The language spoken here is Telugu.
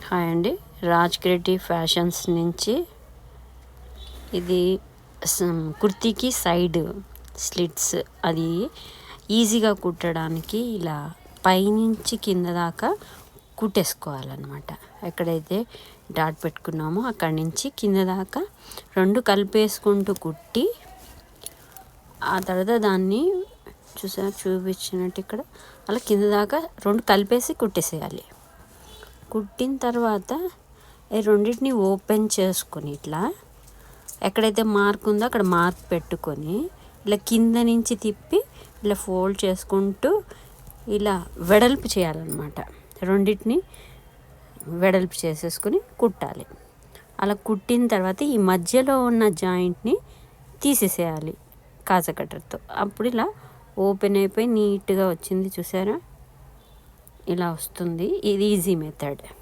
హాయ్ అండి, రాజ్ క్రియేటివ్ ఫ్యాషన్స్ నుంచి. ఇది కుర్తీకి సైడ్ స్లిట్స్, అది ఈజీగా కుట్టడానికి ఇలా పైనుంచి కింద దాకా కుట్టేసుకోవాలన్నమాట. ఎక్కడైతే డాట్ పెట్టుకున్నామో అక్కడి నుంచి కింద దాకా రెండు కలిపేసుకుంటూ కుట్టి, ఆ తర్వాత దాన్ని చూపించినట్టు ఇక్కడ అలా కింద దాకా రెండు కలిపేసి కుట్టేసేయాలి. కుట్టిన తర్వాత ఈ రెండింటిని ఓపెన్ చేసుకొని ఇట్లా ఎక్కడైతే మార్క్ ఉందో అక్కడ మార్క్ పెట్టుకొని ఇలా కింద నుంచి తిప్పి ఇలా ఫోల్డ్ చేసుకుంటూ ఇలా వెడల్పు చేయాలన్నమాట. రెండింటిని వెడల్పు చేసేసుకొని కుట్టాలి. అలా కుట్టిన తర్వాత ఈ మధ్యలో ఉన్న జాయింట్ని తీసేసేయాలి కాజా కట్టర్తో. అప్పుడు ఇలా ఓపెన్ అయిపోయి నీట్గా వచ్చింది, చూసారా? ఇలా వస్తుంది. ఇది ఈజీ మెథడ్.